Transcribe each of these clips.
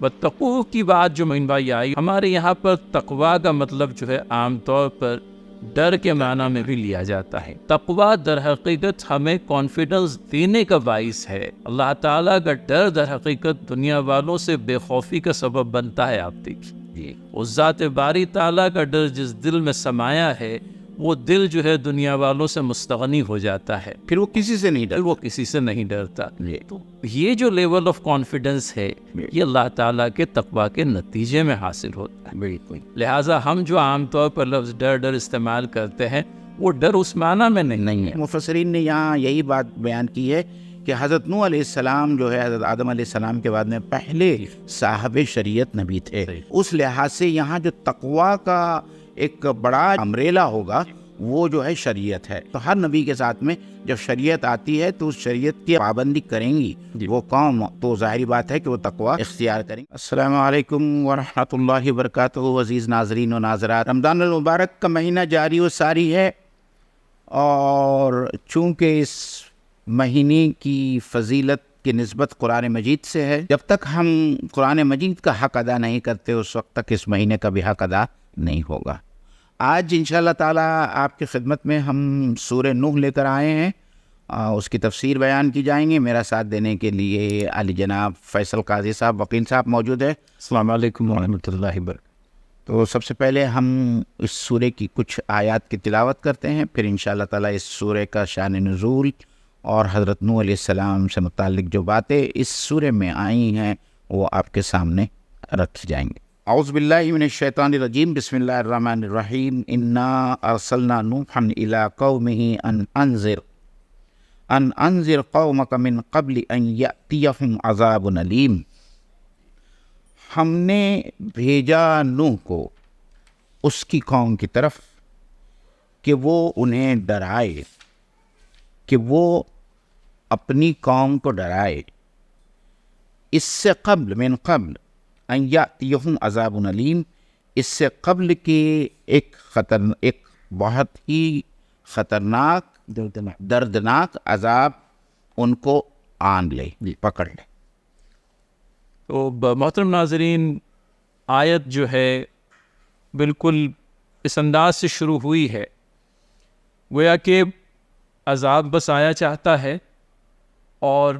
واتقوا کی بات جو معین بھائی آئی، ہمارے یہاں پر تقویٰ کا مطلب جو ہے عام طور پر ڈر کے معنی میں بھی لیا جاتا ہے۔ تقویٰ در حقیقت ہمیں کانفیڈنس دینے کا باعث ہے۔ اللہ تعالیٰ کا ڈر در حقیقت دنیا والوں سے بے خوفی کا سبب بنتا ہے۔ آپ دیکھیے، اس ذات باری تعالیٰ کا ڈر جس دل میں سمایا ہے، وہ دل جو ہے دنیا والوں سے مستغنی ہو جاتا ہے، پھر وہ کسی سے نہیں ڈرتا، وہ کسی سے نہیں ڈرتا۔ تو یہ جو لیول آف کانفیڈنس ہے، یہ اللہ تعالیٰ کے تقویٰ کے نتیجے میں حاصل ہوتا ہے۔ بالکل۔ لہٰذا ہم جو عام طور پر لفظ ڈر استعمال کرتے ہیں، وہ ڈر اس معنی میں نہیں ہے۔ مفسرین نے یہاں یہی بات بیان کی ہے کہ حضرت نوح علیہ السلام جو ہے حضرت آدم علیہ السلام کے بعد میں پہلے صاحب شریعت نبی تھے۔ اس لحاظ سے یہاں جو تقویٰ کا ایک بڑا امبریلا ہوگا وہ جو ہے شریعت ہے۔ تو ہر نبی کے ساتھ میں جب شریعت آتی ہے تو اس شریعت کی پابندی کریں گی وہ قوم، تو ظاہری بات ہے کہ وہ تقویٰ اختیار کریں گے۔ السلام علیکم ورحمۃ اللہ وبرکاتہ۔ عزیز ناظرین و ناظرات، رمضان المبارک کا مہینہ جاری و ساری ہے، اور چونکہ اس مہینے کی فضیلت کی نسبت قرآن مجید سے ہے، جب تک ہم قرآن مجید کا حق ادا نہیں کرتے اس وقت تک اس مہینے کا بھی حق ادا نہیں ہوگا۔ آج انشاءاللہ تعالیٰ آپ کی خدمت میں ہم سورہ نوح لے کر آئے ہیں، اس کی تفسیر بیان کی جائیں گے۔ میرا ساتھ دینے کے لیے علی جناب فیصل قاضی صاحب وکیل صاحب موجود ہے۔ السلام علیکم ورحمۃ اللہ وبرکاتہ۔ تو سب سے پہلے ہم اس سورہ کی کچھ آیات کی تلاوت کرتے ہیں، پھر انشاءاللہ تعالیٰ اس سورہ کا شان نزول اور حضرت نوح علیہ السلام سے متعلق جو باتیں اس سورہ میں آئی ہیں وہ آپ کے سامنے رکھی جائیں گے۔ اعوذ باللہ من الشیطان الرجیم، بسم اللہ الرحمن الرحیم۔ انا ارسلنا نوحا الی قومہ ان انذر قومک من قبل ان یأتیہم عذاب علیم۔ ہم نے بھیجا نوح کو اس کی قوم کی طرف کہ وہ انہیں ڈرائے، کہ وہ اپنی قوم کو ڈرائے، اس سے قبل، من قبل ان یأتیہم عذاب علیم، اس سے قبل کہ ایک بہت ہی خطرناک دردناک عذاب ان کو آن لے، پکڑ لے۔ تو محترم ناظرین، آیت جو ہے بالکل اس انداز سے شروع ہوئی ہے، گویا کہ عذاب بس آیا چاہتا ہے، اور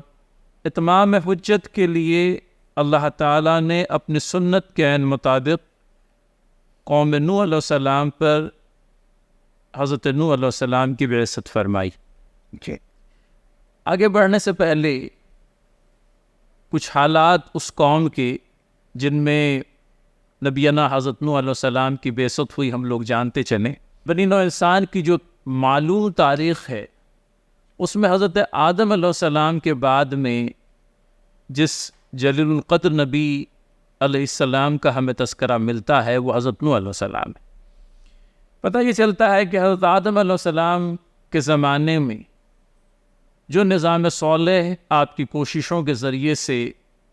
اتمام حجت کے لیے اللہ تعالیٰ نے اپنی سنت کے عین مطابق قوم نوح علیہ السلام پر حضرت نوح علیہ السلام کی بعثت فرمائی۔ آگے بڑھنے سے پہلے کچھ حالات اس قوم کے جن میں نبینا حضرت نوح علیہ السلام کی بعثت ہوئی ہم لوگ جانتے چلیں۔ بنی نوع انسان کی جو معلوم تاریخ ہے اس میں حضرت آدم علیہ السلام کے بعد میں جس جلیل القدر نبی علیہ السلام کا ہمیں تذکرہ ملتا ہے وہ حضرت نوح علیہ السلام ہے۔ پتہ یہ چلتا ہے کہ حضرت آدم علیہ السلام کے زمانے میں جو نظام صالح آپ کی کوششوں کے ذریعے سے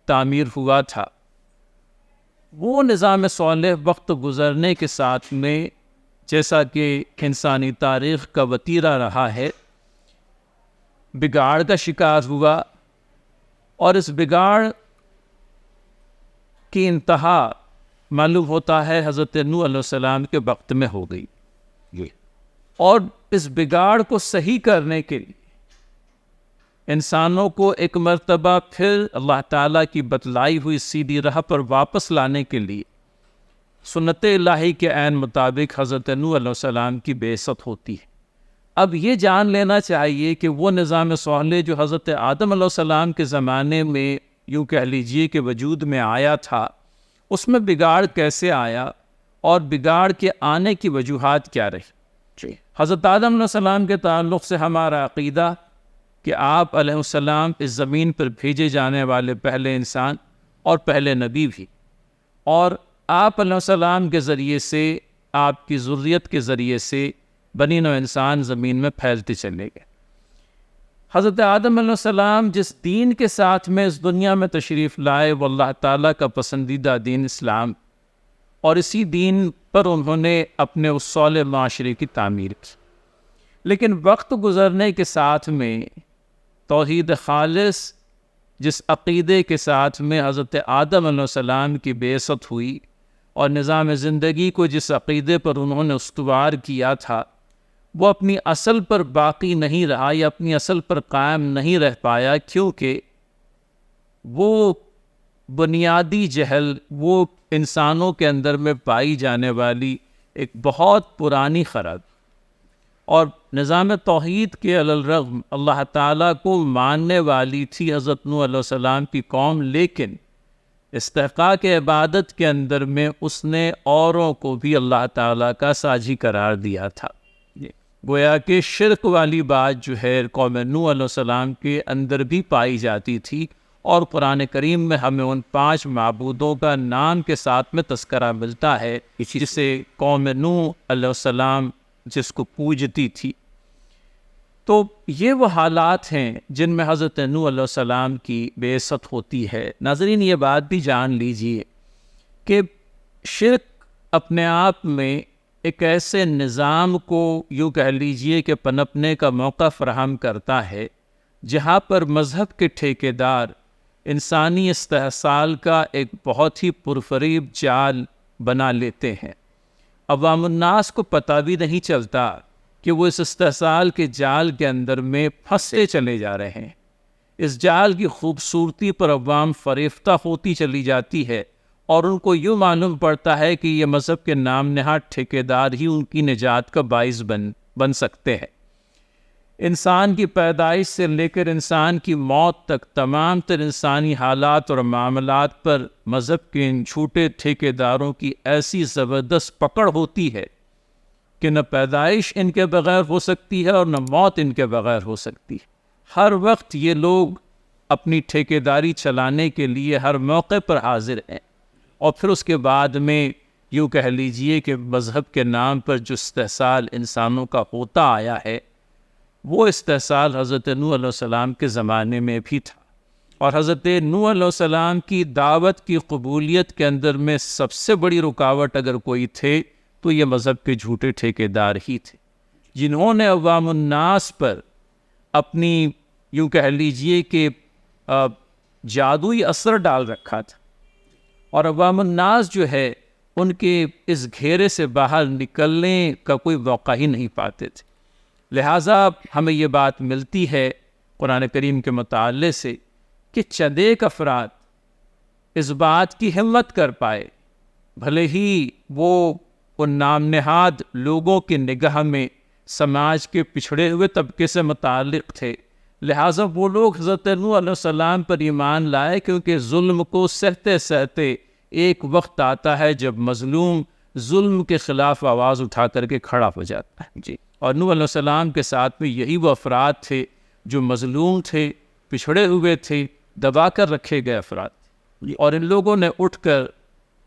تعمیر ہوا تھا، وہ نظام صالح وقت گزرنے کے ساتھ میں جیسا کہ انسانی تاریخ کا وتیرہ رہا ہے، بگاڑ کا شکار ہوا، اور اس بگاڑ کی انتہا معلوم ہوتا ہے حضرت نوح علیہ السلام کے وقت میں ہو گئی، اور اس بگاڑ کو صحیح کرنے کے لیے انسانوں کو ایک مرتبہ پھر اللہ تعالیٰ کی بتلائی ہوئی سیدھی راہ پر واپس لانے کے لیے سنت الہی کے عین مطابق حضرت نوح علیہ السلام کی بعثت ہوتی ہے۔ اب یہ جان لینا چاہیے کہ وہ نظام صالح جو حضرت آدم علیہ السلام کے زمانے میں یوں کہہ لیجئے کہ وجود میں آیا تھا، اس میں بگاڑ کیسے آیا اور بگاڑ کے آنے کی وجوہات کیا رہی۔ حضرت آدم علیہ السلام کے تعلق سے ہمارا عقیدہ کہ آپ علیہ السلام اس زمین پر بھیجے جانے والے پہلے انسان اور پہلے نبی بھی، اور آپ علیہ السلام کے ذریعے سے، آپ کی ذریت کے ذریعے سے بنی نوع انسان زمین میں پھیلتے چلے گئے۔ حضرت آدم علیہ السلام جس دین کے ساتھ میں اس دنیا میں تشریف لائے وہ اللہ تعالیٰ کا پسندیدہ دین اسلام، اور اسی دین پر انہوں نے اپنے اس صالح معاشرے کی تعمیر کی۔ لیکن وقت گزرنے کے ساتھ میں توحید خالص جس عقیدے کے ساتھ میں حضرت آدم علیہ السلام کی بعثت ہوئی اور نظام زندگی کو جس عقیدے پر انہوں نے استوار کیا تھا، وہ اپنی اصل پر باقی نہیں رہا یا اپنی اصل پر قائم نہیں رہ پایا، کیونکہ وہ بنیادی جہل، وہ انسانوں کے اندر میں پائی جانے والی ایک بہت پرانی خرد اور نظام توحید کے علی الرغم اللہ تعالیٰ کو ماننے والی تھی حضرت نوح علیہ السلام کی قوم، لیکن استحقاق عبادت کے اندر میں اس نے اوروں کو بھی اللہ تعالیٰ کا ساجی قرار دیا تھا۔ گویا کہ شرک والی بات جو ہے قوم نوح علیہ السلام کے اندر بھی پائی جاتی تھی، اور قرآن کریم میں ہمیں ان 5 معبودوں کا نام کے ساتھ میں تذکرہ ملتا ہے جسے قوم نوح علیہ السلام جس کو پوجتی تھی۔ تو یہ وہ حالات ہیں جن میں حضرت نوح علیہ السلام کی بعثت ہوتی ہے۔ ناظرین، یہ بات بھی جان لیجئے کہ شرک اپنے آپ میں ایک ایسے نظام کو یوں کہہ لیجئے کہ پنپنے کا موقع فراہم کرتا ہے جہاں پر مذہب کے ٹھیکیدار انسانی استحصال کا ایک بہت ہی پرفریب جال بنا لیتے ہیں۔ عوام الناس کو پتہ بھی نہیں چلتا کہ وہ اس استحصال کے جال کے اندر میں پھنسے چلے جا رہے ہیں۔ اس جال کی خوبصورتی پر عوام فریفتہ ہوتی چلی جاتی ہے، اور ان کو یوں معلوم پڑتا ہے کہ یہ مذہب کے نام نہاد ٹھیکیدار ہی ان کی نجات کا باعث بن سکتے ہیں۔ انسان کی پیدائش سے لے کر انسان کی موت تک تمام تر انسانی حالات اور معاملات پر مذہب کے ان جھوٹے ٹھیکیداروں کی ایسی زبردست پکڑ ہوتی ہے کہ نہ پیدائش ان کے بغیر ہو سکتی ہے اور نہ موت ان کے بغیر ہو سکتی ہے۔ ہر وقت یہ لوگ اپنی ٹھیکیداری چلانے کے لیے ہر موقع پر حاضر ہیں، اور پھر اس کے بعد میں یوں کہہ لیجئے کہ مذہب کے نام پر جو استحصال انسانوں کا ہوتا آیا ہے، وہ استحصال حضرت نوح علیہ السلام کے زمانے میں بھی تھا، اور حضرت نوح علیہ السلام کی دعوت کی قبولیت کے اندر میں سب سے بڑی رکاوٹ اگر کوئی تھے تو یہ مذہب کے جھوٹے ٹھیکیدار ہی تھے، جنہوں نے عوام الناس پر اپنی یوں کہہ لیجئے کہ جادوئی اثر ڈال رکھا تھا، اور عوام الناس جو ہے ان کے اس گھیرے سے باہر نکلنے کا کوئی موقع ہی نہیں پاتے تھے۔ لہٰذا ہمیں یہ بات ملتی ہے قرآن کریم کے مطالعے سے کہ چند ایک افراد اس بات کی ہمت کر پائے، بھلے ہی وہ ان نام نہاد لوگوں کی نگاہ میں سماج کے پچھڑے ہوئے طبقے سے متعلق تھے، لہٰذا وہ لوگ حضرت نوح علیہ السلام پر ایمان لائے، کیونکہ ظلم کو سہتے سہتے ایک وقت آتا ہے جب مظلوم ظلم کے خلاف آواز اٹھا کر کے کھڑا ہو جاتا ہے۔ اور نوح علیہ السلام کے ساتھ میں یہی وہ افراد تھے جو مظلوم تھے، پچھڑے ہوئے تھے، دبا کر رکھے گئے افراد، اور ان لوگوں نے اٹھ کر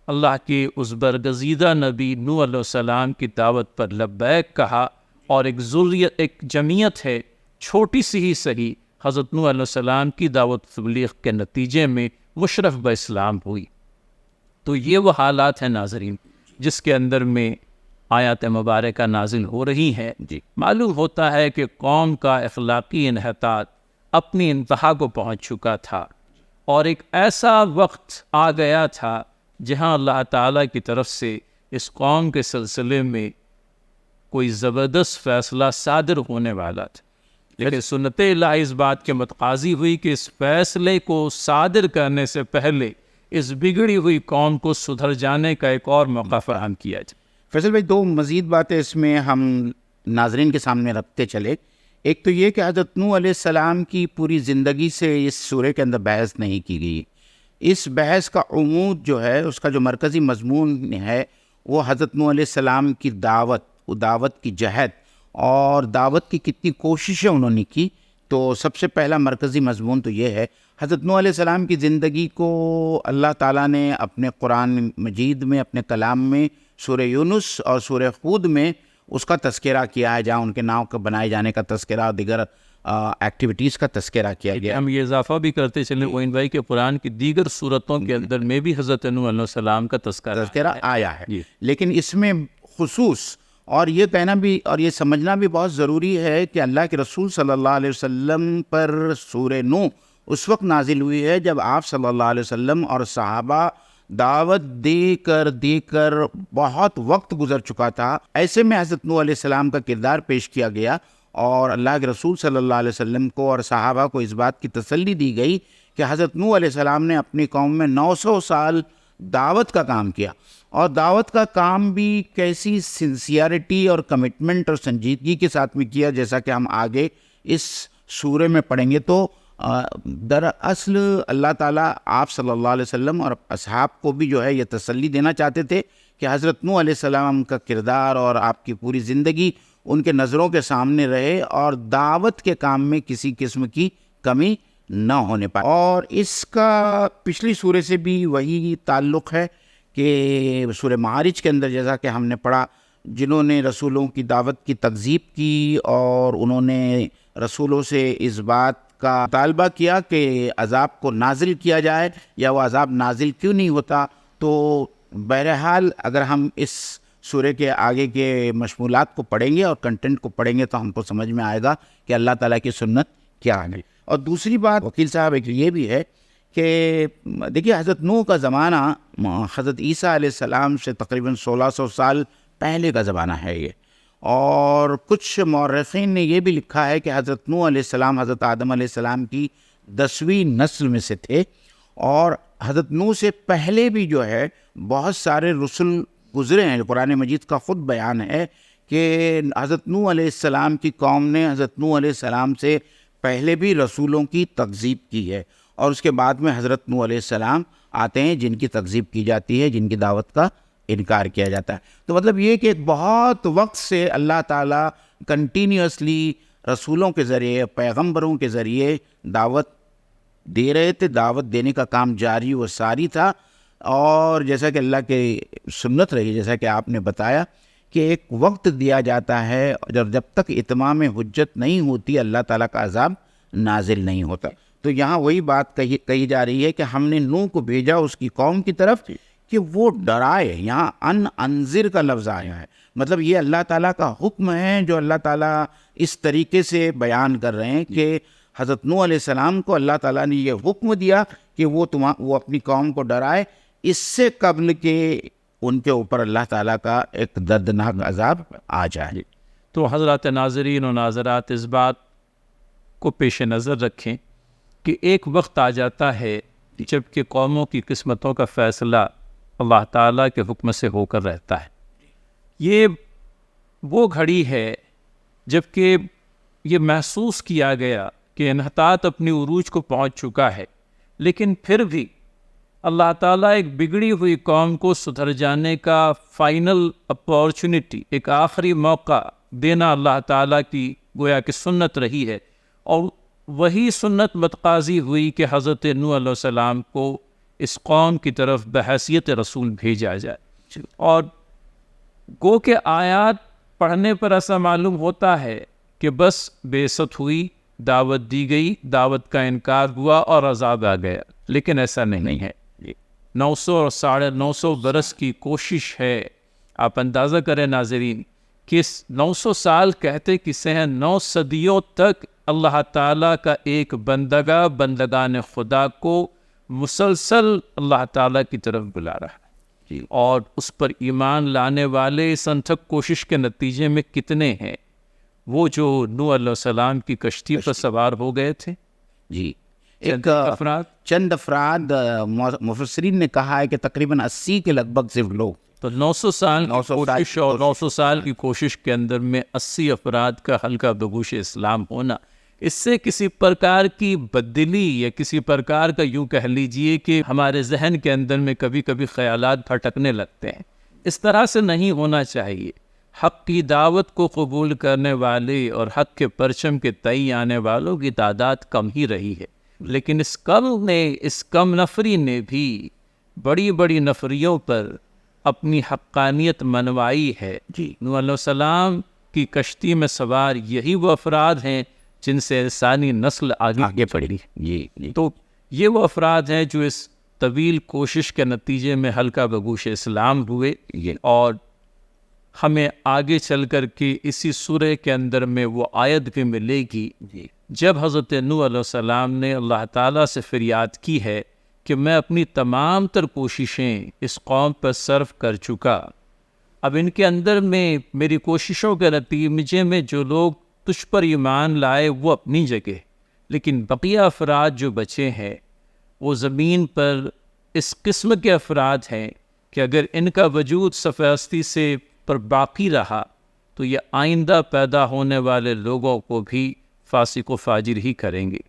اللہ کے اس برگزیدہ نبی نوح علیہ السلام کی دعوت پر لبیک کہا، اور ایک جمعیت ہے چھوٹی سی ہی صحیح حضرت نوح علیہ السلام کی دعوت تبلیغ کے نتیجے میں مشرف باسلام ہوئی۔ تو یہ وہ حالات ہیں ناظرین جس کے اندر میں آیات مبارکہ نازل ہو رہی ہیں۔ معلوم ہوتا ہے کہ قوم کا اخلاقی انحطاط اپنی انتہا کو پہنچ چکا تھا، اور ایک ایسا وقت آ گیا تھا جہاں اللہ تعالیٰ کی طرف سے اس قوم کے سلسلے میں کوئی زبردست فیصلہ صادر ہونے والا تھا، لیکن سنت الہی اس بات کے متقاضی ہوئی کہ اس فیصلے کو صادر کرنے سے پہلے اس بگڑی ہوئی قوم کو سدھر جانے کا ایک اور موقع فراہم کیا جائے۔ فیصل بھائی، 2 مزید باتیں اس میں ہم ناظرین کے سامنے رکھتے چلے۔ ایک تو یہ کہ حضرت نوح علیہ السلام کی پوری زندگی سے اس سورہ کے اندر بحث نہیں کی گئی۔ اس بحث کا عمود جو ہے، اس کا جو مرکزی مضمون ہے، وہ حضرت نوح علیہ السلام کی دعوت کی جہد اور دعوت کی کتنی کوششیں انہوں نے کی۔ تو سب سے پہلا مرکزی مضمون تو یہ ہے، حضرت نوح علیہ السلام کی زندگی کو اللہ تعالیٰ نے اپنے قرآن مجید میں، اپنے کلام میں، سورہ یونس اور سورہ ہود میں اس کا تذکرہ کیا ہے، جہاں ان کے نام کا بنائے جانے کا تذکرہ اور دیگر ایکٹیویٹیز کا تذکرہ کیا گیا۔ ہم یہ اضافہ بھی کرتے چلیں معین بھائی کہ قرآن کی دیگر صورتوں کے اندر میں بھی حضرت نوح علیہ السلام کا تذکرہ آیا ہے، لیکن اس میں خصوص اور یہ کہنا بھی اور یہ سمجھنا بھی بہت ضروری ہے کہ اللہ کے رسول صلی اللہ علیہ وسلم پر سورہ نوح اس وقت نازل ہوئی ہے جب آپ صلی اللہ علیہ وسلم اور صحابہ دعوت دے کر بہت وقت گزر چکا تھا. ایسے میں حضرت نوح علیہ السلام کا کردار پیش کیا گیا اور اللہ کے رسول صلی اللہ علیہ وسلم کو اور صحابہ کو اس بات کی تسلی دی گئی کہ حضرت نوح علیہ السلام نے اپنی قوم میں 900 سال دعوت کا کام کیا, اور دعوت کا کام بھی کیسی سنسیئرٹی اور کمٹمنٹ اور سنجیدگی کے ساتھ میں کیا, جیسا کہ ہم آگے اس سورے میں پڑھیں گے. تو دراصل اللہ تعالیٰ آپ صلی اللہ علیہ وسلم اور اصحاب کو بھی جو ہے یہ تسلی دینا چاہتے تھے کہ حضرت نوح علیہ السلام کا کردار اور آپ کی پوری زندگی ان کے نظروں کے سامنے رہے اور دعوت کے کام میں کسی قسم کی کمی نہ ہونے پائے. اور اس کا پچھلی سورے سے بھی وہی تعلق ہے کہ سورہ معارج کے اندر جیسا کہ ہم نے پڑھا, جنہوں نے رسولوں کی دعوت کی تکذیب کی اور انہوں نے رسولوں سے اس بات کا مطالبہ کیا کہ عذاب کو نازل کیا جائے یا وہ عذاب نازل کیوں نہیں ہوتا. تو بہرحال اگر ہم اس سورے کے آگے کے مشمولات کو پڑھیں گے اور کنٹینٹ کو پڑھیں گے تو ہم کو سمجھ میں آئے گا کہ اللہ تعالیٰ کی سنت کیا ہے. اور دوسری بات وکیل صاحب ایک یہ بھی ہے کہ دیکھیے حضرت نوح کا زمانہ حضرت عیسیٰ علیہ السلام سے تقریباً 1600 سال پہلے کا زمانہ ہے یہ, اور کچھ مورخین نے یہ بھی لکھا ہے کہ حضرت نوح علیہ السلام حضرت آدم علیہ السلام کی 10ویں نسل میں سے تھے, اور حضرت نوح سے پہلے بھی جو ہے بہت سارے رسل گزرے ہیں. قرآن مجید کا خود بیان ہے کہ حضرت نوح علیہ السلام کی قوم نے حضرت نوح علیہ السلام سے پہلے بھی رسولوں کی تکذیب کی ہے, اور اس کے بعد میں حضرت نوح علیہ السلام آتے ہیں جن کی تکذیب کی جاتی ہے, جن کی دعوت کا انکار کیا جاتا ہے. تو مطلب یہ کہ بہت وقت سے اللہ تعالیٰ کنٹینیوسلی رسولوں کے ذریعے, پیغمبروں کے ذریعے دعوت دے رہے تھے, دعوت دینے کا کام جاری و ساری تھا. اور جیسا کہ اللہ کی سنت رہی, جیسا کہ آپ نے بتایا کہ ایک وقت دیا جاتا ہے جب تک اتمام حجت نہیں ہوتی اللہ تعالیٰ کا عذاب نازل نہیں ہوتا. تو یہاں وہی بات کہی جا رہی ہے کہ ہم نے نوح کو بھیجا اس کی قوم کی طرف کہ وہ ڈرائے. یہاں انذر کا لفظ آیا ہے, مطلب یہ اللہ تعالیٰ کا حکم ہے جو اللہ تعالیٰ اس طریقے سے بیان کر رہے ہیں کہ حضرت نوح علیہ السلام کو اللہ تعالیٰ نے یہ حکم دیا کہ وہ اپنی قوم کو ڈرائے, اس سے قبل کہ ان کے اوپر اللہ تعالیٰ کا ایک دردناک عذاب آ جائے. تو حضرات ناظرین و ناظرات اس بات کو پیش نظر رکھیں کہ ایک وقت آ جاتا ہے جب کہ قوموں کی قسمتوں کا فیصلہ اللہ تعالیٰ کے حکم سے ہو کر رہتا ہے. یہ وہ گھڑی ہے جب کہ یہ محسوس کیا گیا کہ انحطاط اپنی عروج کو پہنچ چکا ہے, لیکن پھر بھی اللہ تعالیٰ ایک بگڑی ہوئی قوم کو سدھر جانے کا فائنل اپارچونٹی, ایک آخری موقع دینا اللہ تعالیٰ کی گویا کہ سنت رہی ہے. اور وہی سنت متقاضی ہوئی کہ حضرت نوح علیہ السلام کو اس قوم کی طرف بحیثیت رسول بھیجا جائے. اور گو کہ آیات پڑھنے پر ایسا معلوم ہوتا ہے کہ بس بعثت ہوئی, دعوت دی گئی, دعوت کا انکار ہوا اور عذاب آ گیا, لیکن ایسا نہیں ہے. 900 اور 950 برس کی کوشش ہے. آپ اندازہ کریں ناظرین کہ 900 سال کہتے کسے ہیں, 9 صدیوں تک اللہ تعالیٰ کا ایک بندگان خدا کو مسلسل اللہ تعالیٰ کی طرف بلا رہا ہے, اور اس پر ایمان لانے والے اس انتھک کوشش کے نتیجے میں کتنے ہیں؟ وہ جو نوح علیہ السلام کی کشتی پر سوار ہو گئے تھے, جی چند افراد مفسرین نے کہا ہے کہ تقریباً 80 کے لگ بھگ صرف لوگ. تو 900 سال کی کوشش اور 900 سال کی کوشش کے اندر میں 80 افراد کا حلقہ بگوش اسلام ہونا, اس سے کسی پرکار کی بددلی یا کسی پرکار کا یوں کہہ لیجئے کہ ہمارے ذہن کے اندر میں کبھی کبھی خیالات پھٹکنے لگتے ہیں. اس طرح سے نہیں ہونا چاہیے. حق کی دعوت کو قبول کرنے والے اور حق کے پرچم کے تئیں آنے والوں کی تعداد کم ہی رہی ہے, لیکن اس کم نفری نے بھی بڑی بڑی نفریوں پر اپنی حقانیت منوائی ہے. نوح علیہ السلام کی کشتی میں سوار یہی وہ افراد ہیں جن سے انسانی نسل آگے بڑھی. تو یہ وہ افراد ہیں جو اس طویل کوشش کے نتیجے میں حلقہ بگوش اسلام ہوئے, اور ہمیں آگے چل کر کے اسی سورہ کے اندر میں وہ آیت بھی ملے گی جب حضرت نوح علیہ السلام نے اللہ تعالیٰ سے فریاد کی ہے کہ میں اپنی تمام تر کوششیں اس قوم پر صرف کر چکا، اب ان کے اندر میں میری کوششوں کے نتیجے میں جو لوگ تجھ پر ایمان لائے وہ اپنی جگہ، لیکن بقیہ افراد جو بچے ہیں وہ زمین پر اس قسم کے افراد ہیں کہ اگر ان کا وجود صفحہ ہستی سے پر باقی رہا تو یہ آئندہ پیدا ہونے والے لوگوں کو بھی فاسق و فاجر ہی کریں گے۔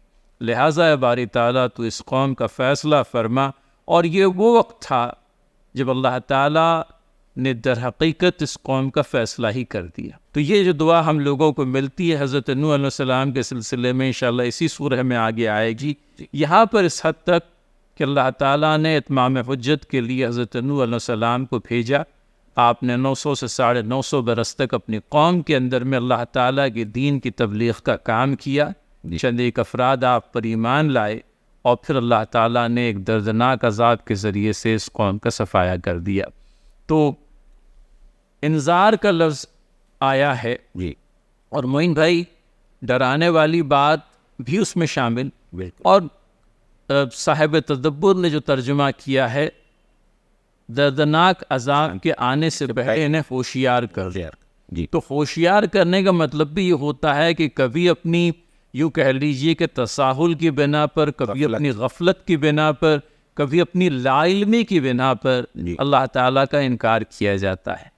لہٰذا اے باری تعالیٰ تو اس قوم کا فیصلہ فرما۔ اور یہ وہ وقت تھا جب اللہ تعالیٰ نے در حقیقت اس قوم کا فیصلہ ہی کر دیا۔ تو یہ جو دعا ہم لوگوں کو ملتی ہے حضرت نوح علیہ السلام کے سلسلے میں انشاءاللہ اسی سورہ میں آگے آئے گی۔ یہاں پر اس حد تک کہ اللہ تعالیٰ نے اتمام حجت کے لیے حضرت نوح علیہ السلام کو بھیجا۔ آپ نے 900 سے 950 برس تک اپنی قوم کے اندر میں اللہ تعالیٰ کے دین کی تبلیغ کا کام کیا۔ چند ایک افراد آپ پر ایمان لائے اور پھر اللہ تعالیٰ نے ایک دردناک عذاب کے ذریعے سے اس قوم کا صفایا کر دیا۔ تو انذار کا لفظ آیا ہے جی، اور معین بھائی ڈرانے والی بات بھی اس میں شامل، اور صاحب تدبر نے جو ترجمہ کیا ہے دردناک عذاب کے آنے سے پہلے انہیں ہوشیار کر دیا۔ جی، تو ہوشیار کرنے کا مطلب بھی یہ ہوتا ہے کہ کبھی اپنی یوں کہہ لیجیے کہ تساہل کی بنا پر، کبھی اپنی غفلت کی بنا پر، کبھی اپنی لا علمی کی بنا پر اللہ تعالیٰ کا انکار کیا جاتا ہے۔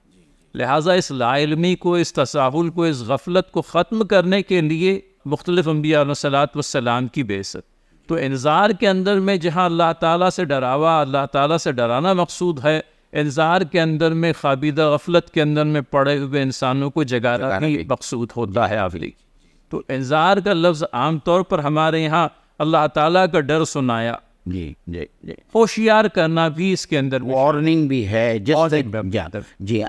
لہٰذا اس لا علمی کو، اس تساہل کو، اس غفلت کو ختم کرنے کے لیے مختلف انبیاء علیہ السلام کی بعثت۔ تو انذار کے اندر میں جہاں اللہ تعالیٰ سے ڈراوا، اللہ تعالیٰ سے ڈرانا مقصود ہے، انذار کے اندر میں خوابیدہ غفلت کے اندر میں پڑے ہوئے انسانوں کو جگانا بھی مقصود ہوتا ہے آفلی۔ تو انذار کا لفظ عام طور پر ہمارے یہاں اللہ تعالیٰ کا ڈر سنایا، جی جی جی، ہوشیار کرنا بھی اس کے اندر وارننگ بھی ہے۔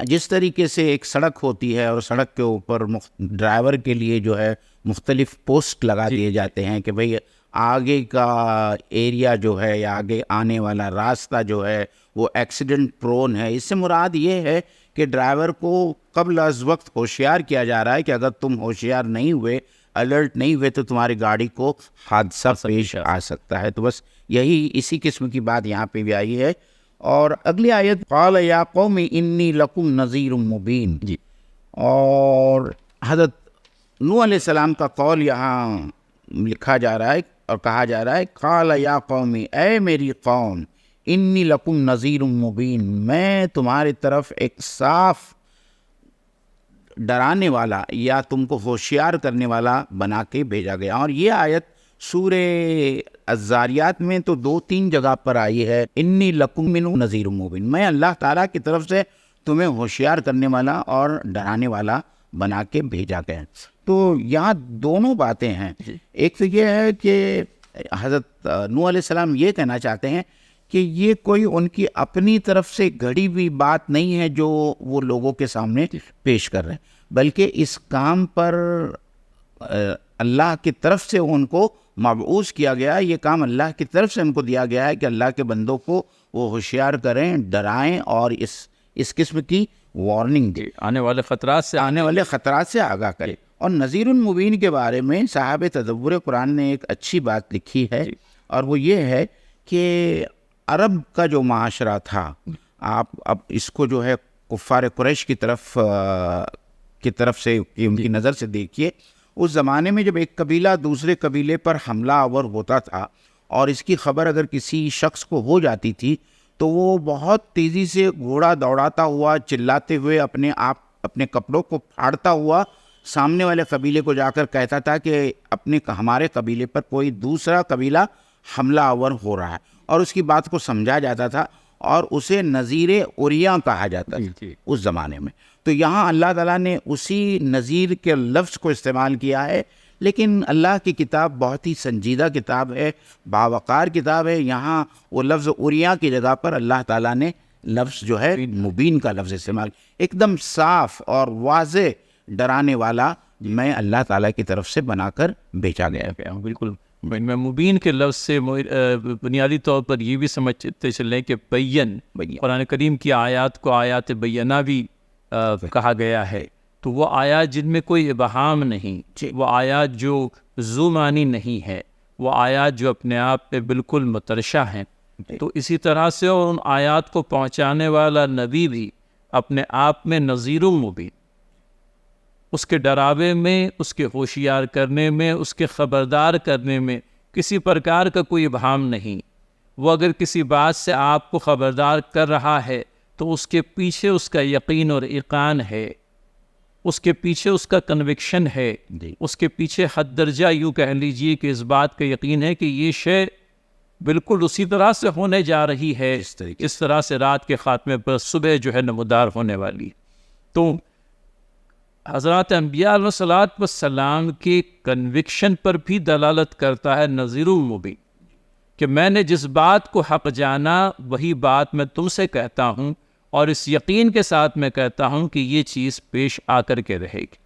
جس طریقے سے ایک سڑک ہوتی ہے اور سڑک کے اوپر ڈرائیور کے لیے جو ہے مختلف پوسٹ لگا دیے جاتے ہیں کہ بھئی آگے کا ایریا جو ہے یا آگے آنے والا راستہ جو ہے وہ ایکسیڈنٹ پرون ہے، اس سے مراد یہ ہے کہ ڈرائیور کو قبل از وقت ہوشیار کیا جا رہا ہے کہ اگر تم ہوشیار نہیں ہوئے، الرٹ نہیں ہوئے تو تمہاری گاڑی کو حادثہ پیش آ سکتا ہے۔ تو بس یہی اسی قسم کی بات یہاں پہ بھی آئی ہے۔ اور اگلی آیت قال یا قوم انی لکم نذیر مبین، جی، اور حضرت نوح علیہ السلام کا قول یہاں لکھا جا رہا ہے اور کہا جا رہا ہے قال یا قوم، اے میری قوم، انی لکم نذیر مبین، میں تمہاری طرف ایک صاف ڈرانے والا یا تم کو ہوشیار کرنے والا بنا کے بھیجا گیا۔ اور یہ آیت سورہ الذاریات میں تو 2-3 جگہ پر آئی ہے، انی لکم منہ نذیر مبین، میں اللہ تعالیٰ کی طرف سے تمہیں ہوشیار کرنے والا اور ڈرانے والا بنا کے بھیجا گیا۔ تو یہاں دونوں باتیں ہیں، ایک تو یہ ہے کہ حضرت نوح علیہ السلام یہ کہنا چاہتے ہیں کہ یہ کوئی ان کی اپنی طرف سے گھڑی ہوئی بات نہیں ہے جو وہ لوگوں کے سامنے پیش کر رہے ہیں، بلکہ اس کام پر اللہ کی طرف سے ان کو مبعوث کیا گیا، یہ کام اللہ کی طرف سے ان کو دیا گیا ہے کہ اللہ کے بندوں کو وہ ہوشیار کریں، ڈرائیں اور اس قسم کی وارننگ دیں، آنے والے خطرات سے آگاہ کریں۔ اور نذیر المبین کے بارے میں صاحب تدبر قرآن نے ایک اچھی بات لکھی ہے، اور وہ یہ ہے کہ عرب کا جو معاشرہ تھا، آپ اب اس کو جو ہے کفار قریش کی طرف سے ان کی نظر سے دیکھیے۔ اس زمانے میں جب ایک قبیلہ دوسرے قبیلے پر حملہ آور ہوتا تھا اور اس کی خبر اگر کسی شخص کو ہو جاتی تھی تو وہ بہت تیزی سے گھوڑا دوڑاتا ہوا، چلاتے ہوئے اپنے کپڑوں کو پھاڑتا ہوا سامنے والے قبیلے کو جا کر کہتا تھا کہ ہمارے قبیلے پر کوئی دوسرا قبیلہ حملہ آور ہو رہا ہے، اور اس کی بات کو سمجھا جاتا تھا اور اسے نذیر اریاں کہا جاتا تھا اس زمانے میں۔ تو یہاں اللہ تعالیٰ نے اسی نذیر کے لفظ کو استعمال کیا ہے، لیکن اللہ کی کتاب بہت ہی سنجیدہ کتاب ہے، باوقار کتاب ہے، یہاں وہ لفظ اریاں کی جگہ پر اللہ تعالیٰ نے لفظ جو ہے مبین کا لفظ استعمال، ایک دم صاف اور واضح ڈرانے والا میں اللہ تعالیٰ کی طرف سے بنا کر بھیجا گیا۔ بالکل، میں مبین کے لفظ سے بنیادی طور پر یہ بھی سمجھتے چلیں کہ بین قرآن کریم کی آیات کو آیات بینہ بھی کہا گیا ہے، تو وہ آیات جن میں کوئی ابہام نہیں، وہ آیات جو ذو معنی نہیں ہے، وہ آیات جو اپنے آپ پہ بالکل مترشح ہیں. تو اسی طرح سے اور ان آیات کو پہنچانے والا نبی بھی اپنے آپ میں نذیر مبین، اس کے ڈراوے میں، اس کے ہوشیار کرنے میں، اس کے خبردار کرنے میں کسی پرکار کا کوئی ابہام نہیں. وہ اگر کسی بات سے آپ کو خبردار کر رہا ہے تو اس کے پیچھے اس کا یقین اور ایقان ہے، اس کے پیچھے اس کا کنوکشن ہے، اس کے پیچھے حد درجہ یوں کہہ لیجئے کہ اس بات کا یقین ہے کہ یہ شے بالکل اسی طرح سے ہونے جا رہی ہے اس طرح سے رات کے خاتمے پر صبح جو ہے نمودار ہونے والی. تو حضرات انبیاء علیہ الصلوۃ والسلام کے کنوکشن پر بھی دلالت کرتا ہے نذیر مبین، کہ میں نے جس بات کو حق جانا وہی بات میں تم سے کہتا ہوں، اور اس یقین کے ساتھ میں کہتا ہوں کہ یہ چیز پیش آ کر کے رہے گی،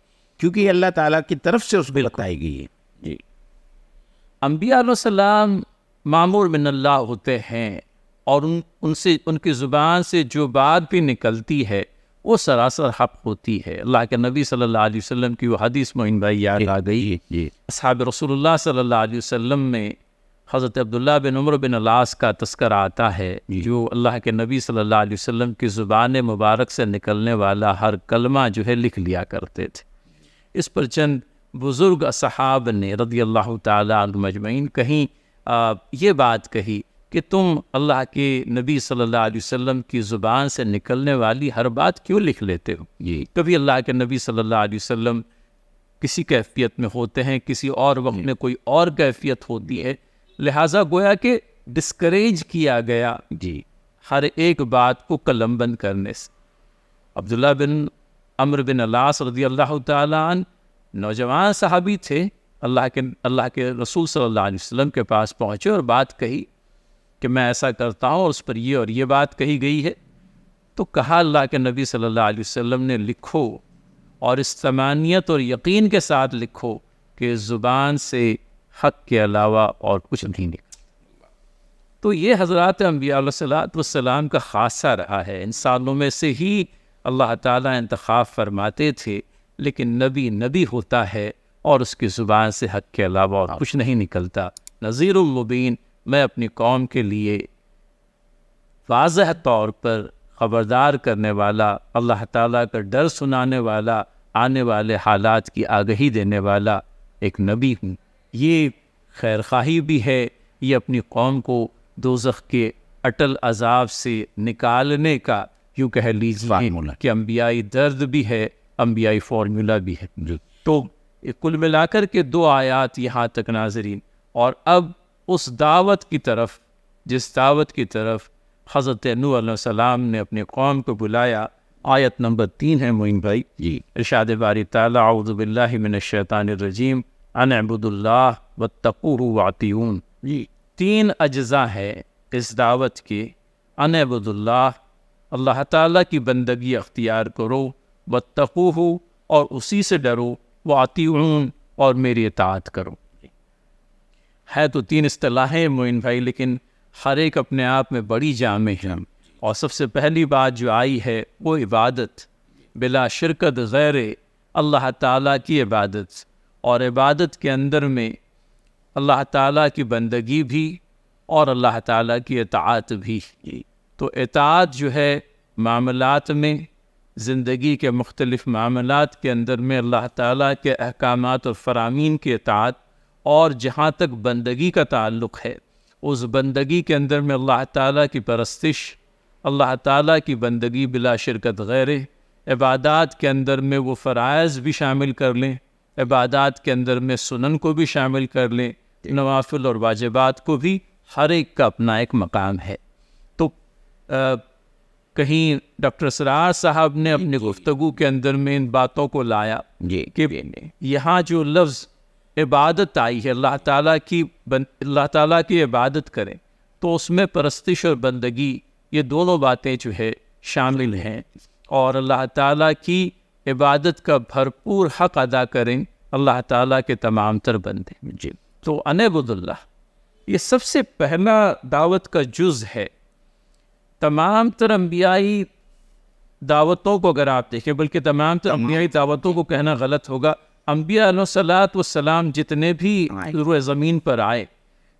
کیونکہ یہ اللہ تعالیٰ کی طرف سے اس کو بتائی گئی ہے. جی. انبیاء علیہ السلام معمور من اللہ ہوتے ہیں، اور ان کی زبان سے جو بات بھی نکلتی ہے وہ سراسر حق ہوتی ہے. اللہ کے نبی صلی اللہ علیہ وسلم کی وہ حدیث معین بھائی یاد آ گئی. اصحاب رسول اللہ صلی اللہ علیہ وسلم میں حضرت عبداللہ بن عمر بن العاص کا تذکرہ آتا ہے، جو اللہ کے نبی صلی اللہ علیہ وسلم کی زبان مبارک سے نکلنے والا ہر کلمہ جو ہے لکھ لیا کرتے تھے. اس پر چند بزرگ اصحاب نے رضی اللہ تعالیٰ عنہم اجمعین کہیں یہ بات کہی کہ تم اللہ کے نبی صلی اللہ علیہ وسلم کی زبان سے نکلنے والی ہر بات کیوں لکھ لیتے ہو؟ کبھی اللہ کے نبی صلی اللہ علیہ وسلم کسی کیفیت میں ہوتے ہیں، کسی اور وقت میں کوئی اور کیفیت ہوتی ہے، لہٰذا گویا کہ ڈسکریج کیا گیا ہر ایک بات کو قلم بند کرنے سے. عبداللہ بن عمرو بن العاص رضی اللہ تعالیٰ عنہ نوجوان صحابی تھے، اللہ کے رسول صلی اللہ علیہ وسلم کے پاس پہنچے اور بات کہی کہ میں ایسا کرتا ہوں اور اس پر یہ اور یہ بات کہی گئی ہے. تو کہا اللہ کے نبی صلی اللہ علیہ وسلم نے لکھو، اور اس تمانیت اور یقین کے ساتھ لکھو کہ زبان سے حق کے علاوہ اور کچھ نہیں نکلا. تو یہ حضرات انبیاء علیہ السلام کا خاصہ رہا ہے. انسانوں میں سے ہی اللہ تعالیٰ انتخاب فرماتے تھے، لیکن نبی ہوتا ہے اور اس کی زبان سے حق کے علاوہ اور کچھ نہیں نکلتا. نذیر المبین، میں اپنی قوم کے لیے واضح طور پر خبردار کرنے والا، اللہ تعالیٰ کا ڈر سنانے والا، آنے والے حالات کی آگہی دینے والا ایک نبی ہوں. یہ خیر خواہی بھی ہے، یہ اپنی قوم کو دوزخ کے اٹل عذاب سے نکالنے کا یوں کہہ لیجیے کہ انبیائی درد بھی ہے، انبیائی فارمولا بھی ہے. تو کل ملا کر کے 2 آیات یہاں تک ناظرین. اور اب اس دعوت کی طرف، جس دعوت کی طرف حضرت نوح علیہ السلام نے اپنی قوم کو بلایا، آیت نمبر 3 ہے معین بھائی. ارشاد باری تعالیٰ اعوذ باللہ من الشیطان الرجیم ان اعبدوا اللہ واتقوہ واطیعون. 3 اجزاء ہے اس دعوت کے. ان اعبدوا اللہ، اللہ تعالیٰ کی بندگی اختیار کرو، واتقوہ، اور اسی سے ڈرو، واطیعون، اور میری اطاعت کرو. ہے تو 3 اصطلاحیں معین بھائی، لیکن ہر ایک اپنے آپ میں بڑی جامع ہے. اور سب سے پہلی بات جو آئی ہے وہ عبادت، بلا شرکت غیر اللہ تعالیٰ کی عبادت. اور عبادت کے اندر میں اللہ تعالیٰ کی بندگی بھی اور اللہ تعالیٰ کی اطاعت بھی. تو اطاعت جو ہے معاملات میں، زندگی کے مختلف معاملات کے اندر میں اللہ تعالیٰ کے احکامات اور فرامین کی اطاعت، اور جہاں تک بندگی کا تعلق ہے اس بندگی کے اندر میں اللہ تعالیٰ کی پرستش، اللہ تعالیٰ کی بندگی بلا شرکت غیر. عبادات کے اندر میں وہ فرائض بھی شامل کر لیں، عبادات کے اندر میں سنن کو بھی شامل کر لیں، نوافل اور واجبات کو بھی. ہر ایک کا اپنا ایک مقام ہے. تو کہیں ڈاکٹر اسرار صاحب نے اپنی گفتگو کے اندر میں ان باتوں کو لایا کہ یہاں جو لفظ عبادت آئی ہے، اللہ تعالیٰ کی عبادت کریں، تو اس میں پرستش اور بندگی یہ دونوں باتیں جو ہے شامل ہیں. اور اللہ تعالیٰ کی عبادت کا بھرپور حق ادا کریں اللہ تعالیٰ کے تمام تر بندے. تو ان اعبدوا اللہ یہ سب سے پہلا دعوت کا جز ہے. تمام تر انبیائی دعوتوں کو اگر آپ دیکھیں، بلکہ تمام تر انبیائی دعوتوں کو کہنا غلط ہوگا، انبیاء علیہ الصلوۃ والسلام جتنے بھی روئے زمین پر آئے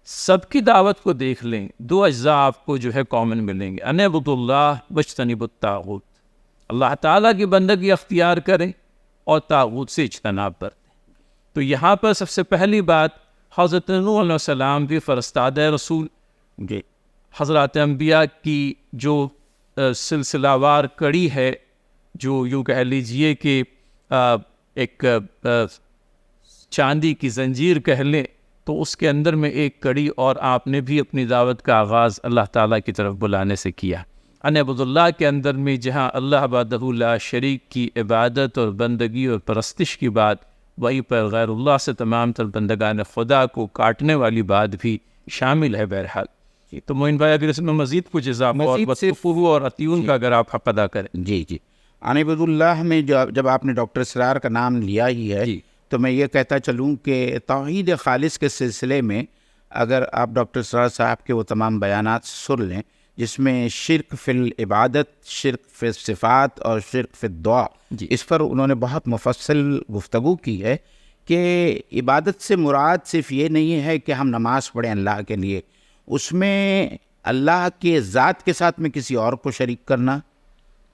سب کی دعوت کو دیکھ لیں، دو اجزاء آپ کو جو ہے کامن ملیں گے، ان اعبدوا اللہ واجتنبوا الطاغوت، اللہ تعالیٰ کی بندگی اختیار کریں اور طاغوت سے اجتناب برتیں۔ تو یہاں پر سب سے پہلی بات حضرت نوح علیہ السلام بھی فرستادہ رسول، جی حضرات انبیاء کی جو سلسلہ وار کڑی ہے، جو یوں کہہ لیجئے کہ ایک چاندی کی زنجیر کہہ لیں، تو اس کے اندر میں ایک کڑی، اور آپ نے بھی اپنی دعوت کا آغاز اللہ تعالیٰ کی طرف بلانے سے کیا۔ ان اعبدوا اللہ کے اندر میں جہاں اللہ وحدہ لا شریک کی عبادت اور بندگی اور پرستش کی بات، وہیں پر غیر اللہ سے تمام تر بندگان خدا کو کاٹنے والی بات بھی شامل ہے۔ بہرحال تو معین بھائی اگر اس میں مزید کچھ اضافہ اور وصفہ اور عطیون کا اگر آپ حق ادا کریں۔ جی جی، ان اعبدوا اللہ میں جب آپ نے ڈاکٹر اسرار کا نام لیا ہی ہے، تو میں یہ کہتا چلوں کہ توحید خالص کے سلسلے میں اگر آپ ڈاکٹر اسرار صاحب کے وہ تمام بیانات سن لیں، جس میں شرک فی العبادت، شرک فی الصفات اور شرک فی الدعا، اس پر انہوں نے بہت مفصل گفتگو کی ہے کہ عبادت سے مراد صرف یہ نہیں ہے کہ ہم نماز پڑھیں اللہ کے لیے، اس میں اللہ کے ذات کے ساتھ میں کسی اور کو شریک کرنا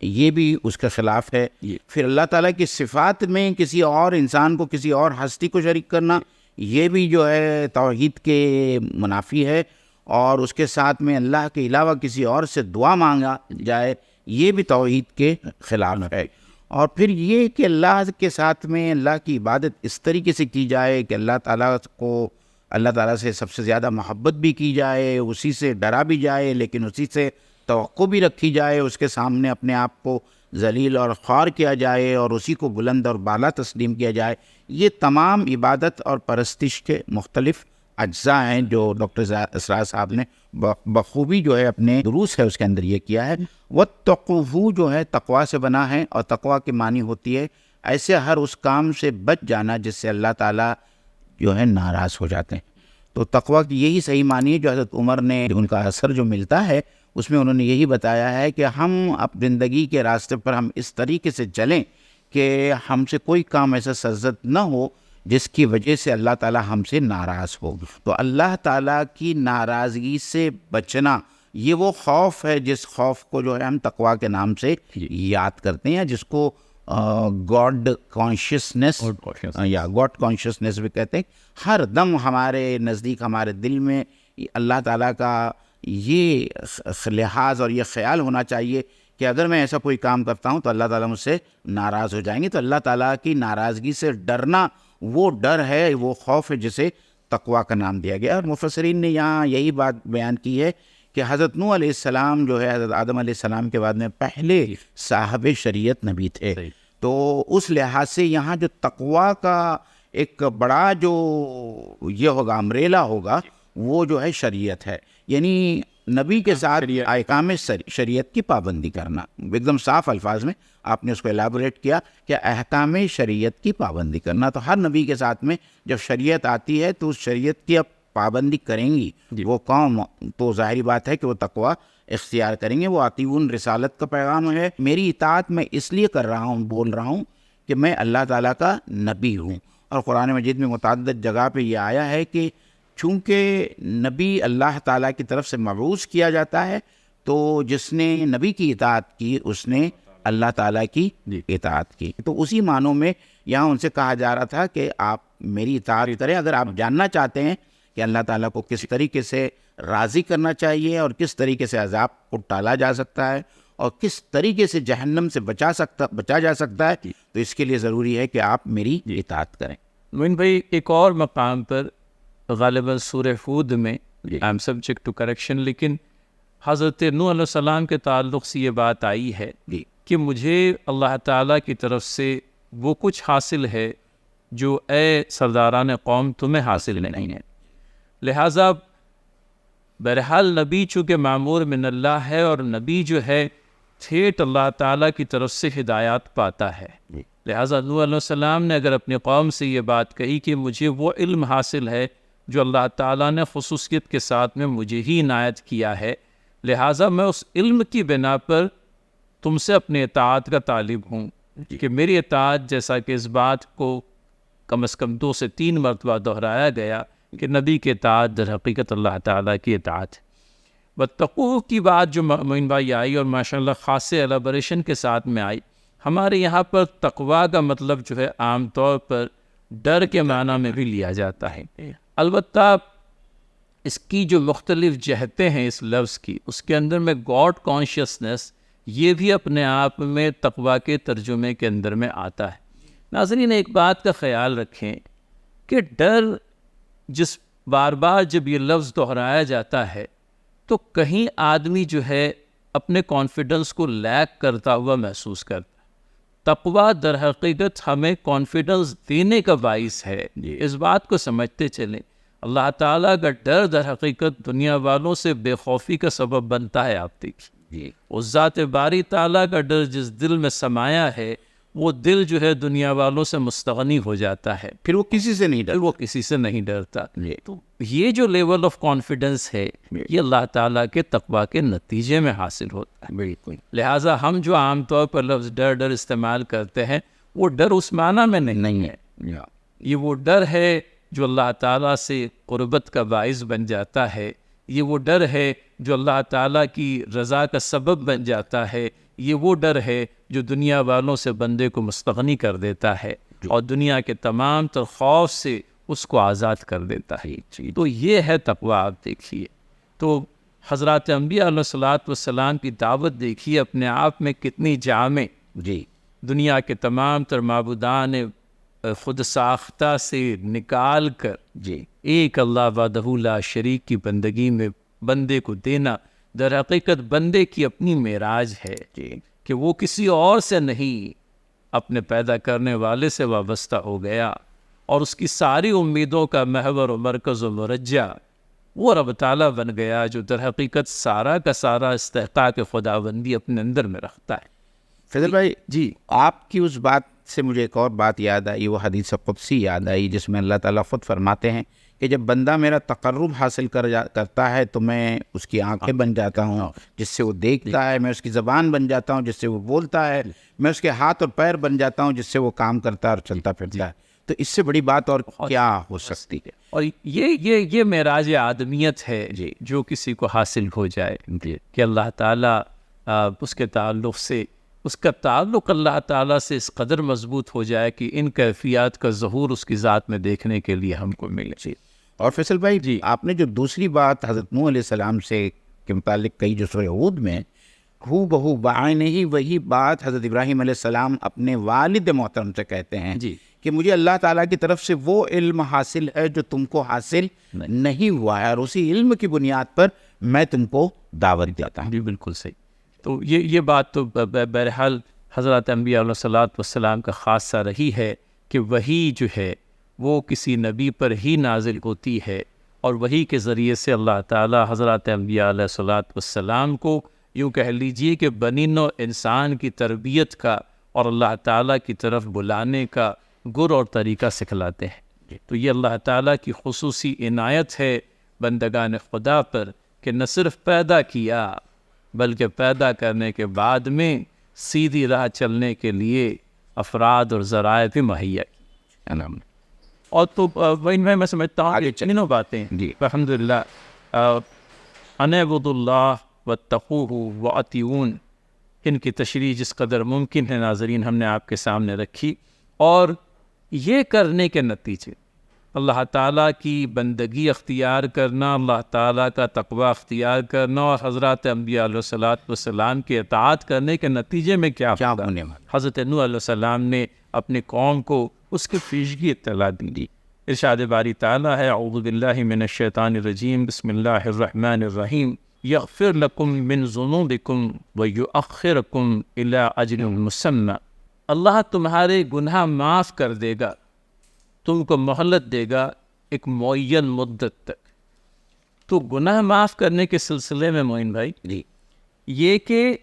یہ بھی اس کے خلاف ہے، پھر اللہ تعالیٰ کی صفات میں کسی اور انسان کو، کسی اور ہستی کو شریک کرنا یہ بھی جو ہے توحید کے منافی ہے، اور اس کے ساتھ میں اللہ کے علاوہ کسی اور سے دعا مانگا جائے یہ بھی توحید کے خلاف ہے، اور پھر یہ کہ اللہ کے ساتھ میں اللہ کی عبادت اس طریقے سے کی جائے کہ اللہ تعالیٰ سے سب سے زیادہ محبت بھی کی جائے، اسی سے ڈرا بھی جائے، لیکن اسی سے توقع بھی رکھی جائے، اس کے سامنے اپنے آپ کو ذلیل اور خوار کیا جائے اور اسی کو بلند اور بالا تسلیم کیا جائے۔ یہ تمام عبادت اور پرستش کے مختلف اجزاء ہیں جو ڈاکٹر اسرار صاحب نے بخوبی جو ہے اپنے دروس ہے اس کے اندر یہ کیا ہے۔ وَاتَّقُوهُ جو ہے تقویٰ سے بنا ہے، اور تقویٰ کی معنی ہوتی ہے ایسے ہر اس کام سے بچ جانا جس سے اللہ تعالیٰ جو ہے ناراض ہو جاتے ہیں۔ تو تقویٰ کی یہی صحیح معنی ہے جو حضرت عمر نے ان کا اثر جو ملتا ہے اس میں انہوں نے یہی بتایا ہے کہ ہم اپنی زندگی کے راستے پر ہم اس طریقے سے چلیں کہ ہم سے کوئی کام ایسا سرزد نہ ہو جس کی وجہ سے اللہ تعالیٰ ہم سے ناراض ہو۔ تو اللہ تعالیٰ کی ناراضگی سے بچنا یہ وہ خوف ہے جس خوف کو جو ہے ہم تقویٰ کے نام سے یاد کرتے ہیں، جس کو گاڈ کانشیسنس یا گاڈ کانشیسنس بھی کہتے ہیں۔ ہر دم ہمارے نزدیک، ہمارے دل میں اللہ تعالیٰ کا یہ لحاظ اور یہ خیال ہونا چاہیے کہ اگر میں ایسا کوئی کام کرتا ہوں تو اللہ تعالیٰ مجھ سے ناراض ہو جائیں گے۔ تو اللہ تعالیٰ کی ناراضگی سے ڈرنا وہ ڈر ہے، وہ خوف ہے جسے تقویٰ کا نام دیا گیا۔ اور مفسرین نے یہاں یہی بات بیان کی ہے کہ حضرت نوح علیہ السلام جو ہے حضرت آدم علیہ السلام کے بعد میں پہلے صاحب شریعت نبی تھے، تو اس لحاظ سے یہاں جو تقویٰ کا ایک بڑا جو یہ ہوگا امبریلا ہوگا وہ جو ہے شریعت ہے، یعنی نبی کے ساتھ احکام شریعت کی پابندی کرنا۔ ایک دم صاف الفاظ میں آپ نے اس کو الیبوریٹ کیا کہ احکام شریعت کی پابندی کرنا۔ تو ہر نبی کے ساتھ میں جب شریعت آتی ہے تو اس شریعت کی اب پابندی کریں گی وہ قوم، تو ظاہری بات ہے کہ وہ تقویٰ اختیار کریں گے۔ وہ اطیعون رسالت کا پیغام ہے، میری اطاعت میں اس لیے کر رہا ہوں، بول رہا ہوں کہ میں اللہ تعالیٰ کا نبی ہوں۔ اور قرآن مجید میں متعدد جگہ پہ یہ آیا ہے کہ چونکہ نبی اللہ تعالیٰ کی طرف سے مبعوث کیا جاتا ہے، تو جس نے نبی کی اطاعت کی اس نے اللہ تعالیٰ کی اطاعت کی۔ تو اسی معنوں میں یہاں ان سے کہا جا رہا تھا کہ آپ میری اطاعت کریں اگر آپ جاننا چاہتے ہیں کہ اللہ تعالیٰ کو کس طریقے سے راضی کرنا چاہیے اور کس طریقے سے عذاب کو ٹالا جا سکتا ہے اور کس طریقے سے جہنم سے بچا جا سکتا ہے، تو اس کے لیے ضروری ہے کہ آپ میری اطاعت کریں۔ موین بھائی ایک اور مقام پر غالباً سورہ ہود میں I am subject to correction, لیکن حضرت نوح علیہ السلام کے تعلق سے یہ بات آئی ہے کہ مجھے اللہ تعالیٰ کی طرف سے وہ کچھ حاصل ہے جو اے سرداران قوم تمہیں حاصل نہیں ہے، لہٰذا بہرحال نبی چونکہ معمور من اللہ ہے اور نبی جو ہے ٹھیٹ اللہ تعالیٰ کی طرف سے ہدایات پاتا ہے، لہٰذا نوح علیہ السلام نے اگر اپنی قوم سے یہ بات کہی کہ مجھے وہ علم حاصل ہے جو اللہ تعالیٰ نے خصوصیت کے ساتھ میں مجھے ہی عنایت کیا ہے، لہٰذا میں اس علم کی بنا پر تم سے اپنے اطاعت کا طالب ہوں کہ میری اطاعت جیسا کہ اس بات کو کم از کم 2 سے 3 مرتبہ دہرایا گیا کہ نبی کے اطاعت در حقیقت اللہ تعالیٰ کی اطاعت ہے۔ واتقوہ کی بات جو معین بھائی آئی اور ماشاءاللہ خاص ایلابریشن کے ساتھ میں آئی، ہمارے یہاں پر تقویٰ کا مطلب جو ہے عام طور پر ڈر کے معنی میں بھی لیا جاتا ہے، البتہ اس کی جو مختلف جہتیں ہیں اس لفظ کی، اس کے اندر میں گاڈ کانشیسنس یہ بھی اپنے آپ میں تقویٰ کے ترجمے کے اندر میں آتا ہے۔ ناظرین ایک بات کا خیال رکھیں کہ ڈر جس بار بار جب یہ لفظ دہرایا جاتا ہے تو کہیں آدمی جو ہے اپنے کانفیڈنس کو لیک کرتا ہوا محسوس کرتا ہے۔ تقویٰ در حقیقت ہمیں کانفیڈنس دینے کا باعث ہے، اس بات کو سمجھتے چلیں۔ اللہ تعالیٰ کا ڈر در حقیقت دنیا والوں سے بے خوفی کا سبب بنتا ہے۔ آپ دیکھیں اس ذات باری تعالیٰ کا ڈر جس دل میں سمایا ہے وہ دل جو ہے دنیا والوں سے مستغنی ہو جاتا ہے، پھر وہ کسی سے نہیں ڈرتا، وہ کسی سے نہیں ڈرتا۔ تو یہ جو لیول آف کانفیڈنس ہے یہ اللہ تعالیٰ کے تقویٰ کے نتیجے میں حاصل ہوتا ہے۔ بالکل۔ لہٰذا ہم جو عام طور پر لفظ ڈر استعمال کرتے ہیں وہ ڈر اس معنی میں نہیں ہے، یہ وہ ڈر ہے جو اللہ تعالیٰ سے قربت کا باعث بن جاتا ہے، یہ وہ ڈر ہے جو اللہ تعالیٰ کی رضا کا سبب بن جاتا ہے، یہ وہ ڈر ہے جو دنیا والوں سے بندے کو مستغنی کر دیتا ہے اور دنیا کے تمام تر خوف سے اس کو آزاد کر دیتا ہے۔ تو یہ ہے تقویٰ۔ آپ دیکھیے تو حضرات انبیاء علیہ الصلوۃ والسلام کی دعوت دیکھیے اپنے آپ میں کتنی جامع، دنیا کے تمام تر معبودان خود ساختہ سے نکال کر ایک اللہ وحدہ لا شریک کی بندگی میں بندے کو دینا در حقیقت بندے کی اپنی معراج ہے کہ وہ کسی اور سے نہیں اپنے پیدا کرنے والے سے وابستہ ہو گیا اور اس کی ساری امیدوں کا محور و مرکز و مرجع وہ رب تعالیٰ بن گیا جو در حقیقت سارا کا سارا استحقاق خداوندی اپنے اندر میں رکھتا ہے۔ فضل بھائی آپ کی اس بات سے مجھے ایک اور بات یاد آئی، وہ حدیث قدسی یاد آئی جس میں اللہ تعالیٰ خود فرماتے ہیں کہ جب بندہ میرا تقرب حاصل کرتا ہے تو میں اس کی آنکھیں بن جاتا ہوں جس سے وہ دیکھتا ہے، میں اس کی زبان بن جاتا ہوں جس سے وہ بولتا ہے، میں اس کے ہاتھ اور پیر بن جاتا ہوں جس سے وہ کام کرتا ہے اور چلتا پھرتا ہے۔ تو اس سے بڑی بات اور کیا ہو سکتی ہے؟ اور یہ معراج آدمیت ہے جو کسی کو حاصل ہو جائے کہ اللہ تعالیٰ اس کے تعلق سے اس کا تعلق اللہ تعالیٰ سے اس قدر مضبوط ہو جائے کہ ان کیفیات کا ظہور اس کی ذات میں دیکھنے کے لیے ہم کو ملے۔ اور فیصل بھائی آپ نے جو دوسری بات حضرت نوح علیہ السلام سے کے متعلق کہی جو سورہ ہود میں ہو بہو بعین ہی وہی بات حضرت ابراہیم علیہ السلام اپنے والد محترم سے کہتے ہیں کہ مجھے اللہ تعالیٰ کی طرف سے وہ علم حاصل ہے جو تم کو حاصل نہیں ہوا ہے اور اسی علم کی بنیاد پر میں تم کو دعوت دیتا ہوں۔ جی بالکل صحیح۔ تو یہ بات تو بہرحال حضرت انبیاء علیہ الصلوۃ والسلام کا خاصہ رہی ہے کہ وہی جو ہے وہ کسی نبی پر ہی نازل ہوتی ہے اور وہی کے ذریعے سے اللہ تعالیٰ حضرت انبیاء علیہ الصلوۃ والسلام کو یوں کہہ لیجئے کہ بنی نوع انسان کی تربیت کا اور اللہ تعالیٰ کی طرف بلانے کا گر اور طریقہ سکھلاتے ہیں۔ تو یہ اللہ تعالیٰ کی خصوصی عنایت ہے بندگان خدا پر کہ نہ صرف پیدا کیا بلکہ پیدا کرنے کے بعد میں سیدھی راہ چلنے کے لیے افراد اور ذرائع بھی مہیا کی۔ اور تو میں سمجھتا ہوں کہ تینوں باتیں الحمدللہ ان اعبدوا اللہ واتقوہ واطیعون ان کی تشریح جس قدر ممکن ہے ناظرین ہم نے آپ کے سامنے رکھی، اور یہ کرنے کے نتیجے اللہ تعالیٰ کی بندگی اختیار کرنا، اللہ تعالیٰ کا تقویٰ اختیار کرنا اور حضرات انبیاء علیہ الصلوۃ والسلام کی اطاعت کرنے کے نتیجے میں کیا ہونے والا۔ حضرت نوح علیہ السلام نے اپنی قوم کو اس کی پیشگی اطلاع دی۔ ارشاد باری تعالیٰ ہے اعوذ باللہ من الشیطان الرجیم بسم اللہ الرحمن الرحیم یغفر لکم من ذنوبکم ویؤخرکم الی اجل مسمی، اللہ تمہارے گناہ معاف کر دے گا، تم کو مہلت دے گا ایک معین مدت تک۔ تو گناہ معاف کرنے کے سلسلے میں معین بھائی یہ کہ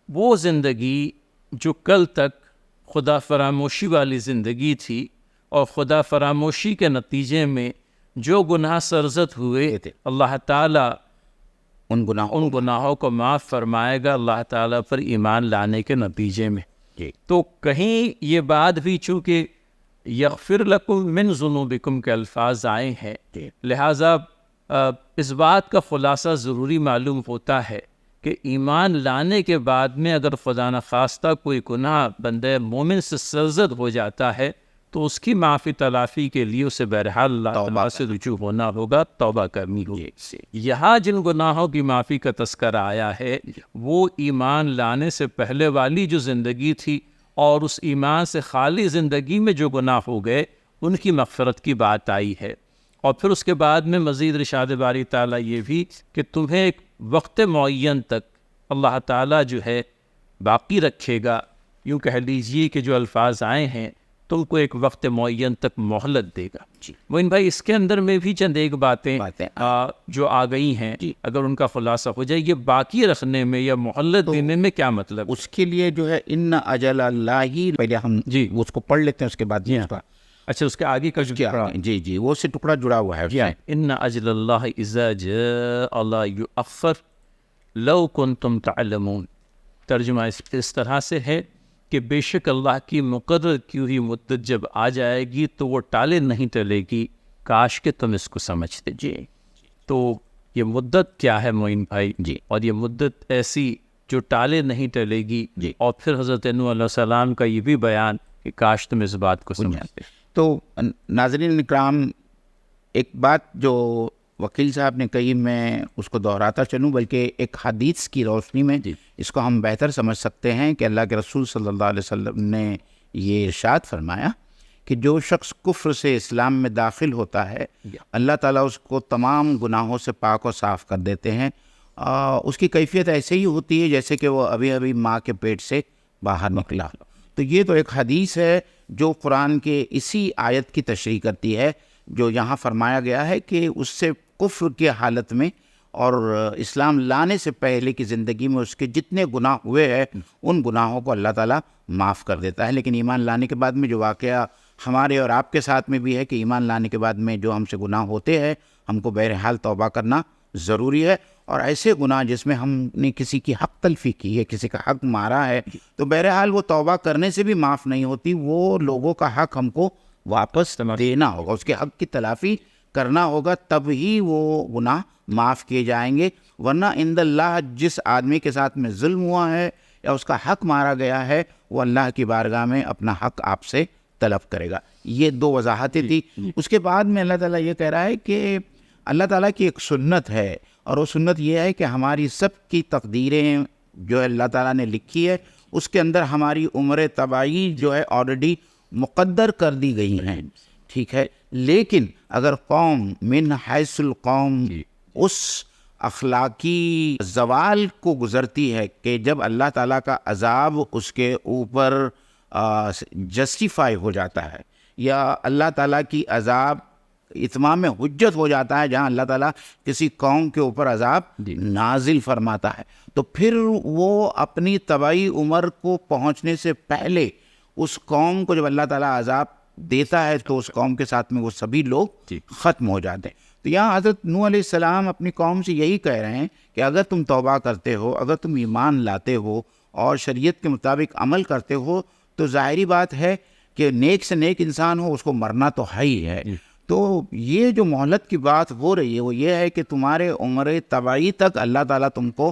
وہ زندگی جو کل تک خدا فراموشی والی زندگی تھی اور خدا فراموشی کے نتیجے میں جو گناہ سرزد ہوئے اللہ تعالیٰ ان گناہوں کو معاف فرمائے گا اللہ تعالیٰ پر ایمان لانے کے نتیجے میں۔ تو کہیں یہ بات بھی چونکہ یغفر لکم من ذنوبکم کے الفاظ آئے ہیں، لہٰذا اس بات کا خلاصہ ضروری معلوم ہوتا ہے کہ ایمان لانے کے بعد میں اگر خدا نخواستہ کوئی گناہ بندہ مومن سے سرزد ہو جاتا ہے تو اس کی معافی تلافی کے لیے اسے بہرحال اللہ تعالیٰ سے رجوع ہونا ہوگا، توبہ کرنی ہوگی۔ یہاں جن گناہوں کی معافی کا تذکرہ آیا ہے وہ ایمان لانے سے پہلے والی جو زندگی تھی اور اس ایمان سے خالی زندگی میں جو گناہ ہو گئے ان کی مغفرت کی بات آئی ہے۔ اور پھر اس کے بعد میں مزید ارشاد باری تعالیٰ یہ بھی کہ تمہیں ایک وقت معین تک اللہ تعالیٰ جو ہے باقی رکھے گا، یوں کہہ لیجیے کہ جو الفاظ آئے ہیں تم کو ایک وقت معین تک مہلت دے گا۔ معین بھائی اس کے اندر میں بھی چند ایک باتیں جو آ گئی ہیں اگر ان کا خلاصہ ہو جائے، یہ باقی رکھنے میں یا مہلت دینے میں کیا مطلب؟ اس کے لیے جو ہے ان اجل اللہ، پہلے ہم اس کو پڑھ لیتے ہیں، اس کے بعد اچھا اس کے آگے کا جو جی وہ سے ٹکڑا جڑا ہوا ہے، ان اجل اللہ اذا جاء لا یؤخر لو کنتم تعلمون۔ ترجمہ اس طرح سے ہے کہ بے شک اللہ کی مقرر کی ہوئی مدت جب آ جائے گی تو وہ ٹالے نہیں ٹلے گی، کاش کہ تم اس کو سمجھتے۔ تو یہ مدت کیا ہے معین بھائی؟ اور یہ مدت ایسی جو ٹالے نہیں ٹلے گی۔ اور پھر حضرت نوح علیہ السلام کا یہ بھی بیان کہ کاش تم اس بات کو سمجھتے۔ تو ناظرین اکرام، ایک بات جو وکیل صاحب نے کہی میں اس کو دہراتا چلوں، بلکہ ایک حدیث کی روشنی میں اس کو ہم بہتر سمجھ سکتے ہیں کہ اللہ کے رسول صلی اللہ علیہ وسلم نے یہ ارشاد فرمایا کہ جو شخص کفر سے اسلام میں داخل ہوتا ہے اللہ تعالیٰ اس کو تمام گناہوں سے پاک و صاف کر دیتے ہیں۔ اس کی کیفیت ایسے ہی ہوتی ہے جیسے کہ وہ ابھی ابھی ماں کے پیٹ سے باہر نکلا۔ تو یہ تو ایک حدیث ہے جو قرآن کے اسی آیت کی تشریح کرتی ہے جو یہاں فرمایا گیا ہے کہ اس سے کفر کی حالت میں اور اسلام لانے سے پہلے کی زندگی میں اس کے جتنے گناہ ہوئے ہیں ان گناہوں کو اللہ تعالیٰ معاف کر دیتا ہے۔ لیکن ایمان لانے کے بعد میں جو واقعہ ہمارے اور آپ کے ساتھ میں بھی ہے کہ ایمان لانے کے بعد میں جو ہم سے گناہ ہوتے ہیں ہم کو بہرحال توبہ کرنا ضروری ہے، اور ایسے گناہ جس میں ہم نے کسی کی حق تلفی کی ہے، کسی کا حق مارا ہے، تو بہرحال وہ توبہ کرنے سے بھی معاف نہیں ہوتی، وہ لوگوں کا حق ہم کو واپس دینا ہوگا، اس کے حق کی تلافی کرنا ہوگا، تب ہی وہ گناہ معاف کیے جائیں گے۔ ورنہ عند اللہ جس آدمی کے ساتھ میں ظلم ہوا ہے یا اس کا حق مارا گیا ہے وہ اللہ کی بارگاہ میں اپنا حق آپ سے طلب کرے گا۔ یہ دو وضاحتیں تھی۔ اس کے بعد میں اللہ تعالیٰ یہ کہہ رہا ہے کہ اللہ تعالیٰ کی ایک سنت ہے، اور وہ سنت یہ ہے کہ ہماری سب کی تقدیریں جو اللہ تعالیٰ نے لکھی ہے اس کے اندر ہماری عمر طبعی جو ہے آلریڈی مقدر کر دی گئی ہیں، ٹھیک ہے۔ لیکن اگر قوم من حیث القوم اس اخلاقی زوال کو گزرتی ہے کہ جب اللہ تعالیٰ کا عذاب اس کے اوپر جسٹیفائی ہو جاتا ہے، یا اللہ تعالیٰ کی عذاب اتمام حجت ہو جاتا ہے جہاں اللہ تعالیٰ کسی قوم کے اوپر عذاب نازل فرماتا ہے، تو پھر وہ اپنی طبعی عمر کو پہنچنے سے پہلے اس قوم کو جب اللہ تعالیٰ عذاب دیتا ہے تو اس قوم کے ساتھ میں وہ سبھی لوگ ختم ہو جاتے ہیں۔ تو یہاں حضرت نوح علیہ السلام اپنی قوم سے یہی کہہ رہے ہیں کہ اگر تم توبہ کرتے ہو، اگر تم ایمان لاتے ہو اور شریعت کے مطابق عمل کرتے ہو تو ظاہری بات ہے کہ نیک سے نیک انسان ہو اس کو مرنا تو ہے ہی ہے۔ تو یہ جو مہلت کی بات ہو رہی ہے وہ یہ ہے کہ تمہارے عمر طبعی تک اللہ تعالیٰ تم کو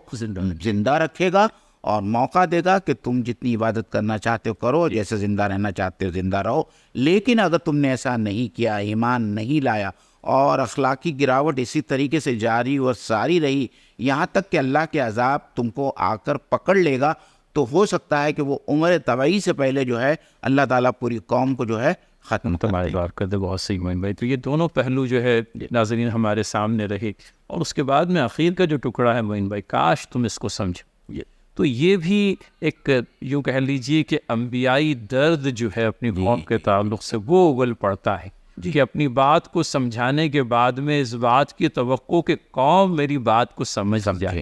زندہ رکھے گا اور موقع دے گا کہ تم جتنی عبادت کرنا چاہتے ہو کرو، جیسے زندہ رہنا چاہتے ہو زندہ رہو۔ لیکن اگر تم نے ایسا نہیں کیا، ایمان نہیں لایا اور اخلاقی گراوٹ اسی طریقے سے جاری و ساری رہی یہاں تک کہ اللہ کے عذاب تم کو آ کر پکڑ لے گا، تو ہو سکتا ہے کہ وہ عمر طبعی سے پہلے جو ہے اللہ تعالیٰ پوری قوم کو جو ہے ختم کر دے۔ بہت صحیح معین بھائی، تو یہ دونوں پہلو جو ہے ناظرین ہمارے سامنے رہے، اور اس کے بعد میں آخر کا جو ٹکڑا ہے معین بھائی، کاش تم اس کو سمجھو، تو یہ بھی ایک یوں کہہ لیجیے کہ انبیائی درد جو ہے اپنی قوم کے تعلق سے وہ اول پڑتا ہے کہ اپنی بات کو سمجھانے کے بعد میں اس بات کی توقع کہ قوم میری بات کو سمجھ جائے،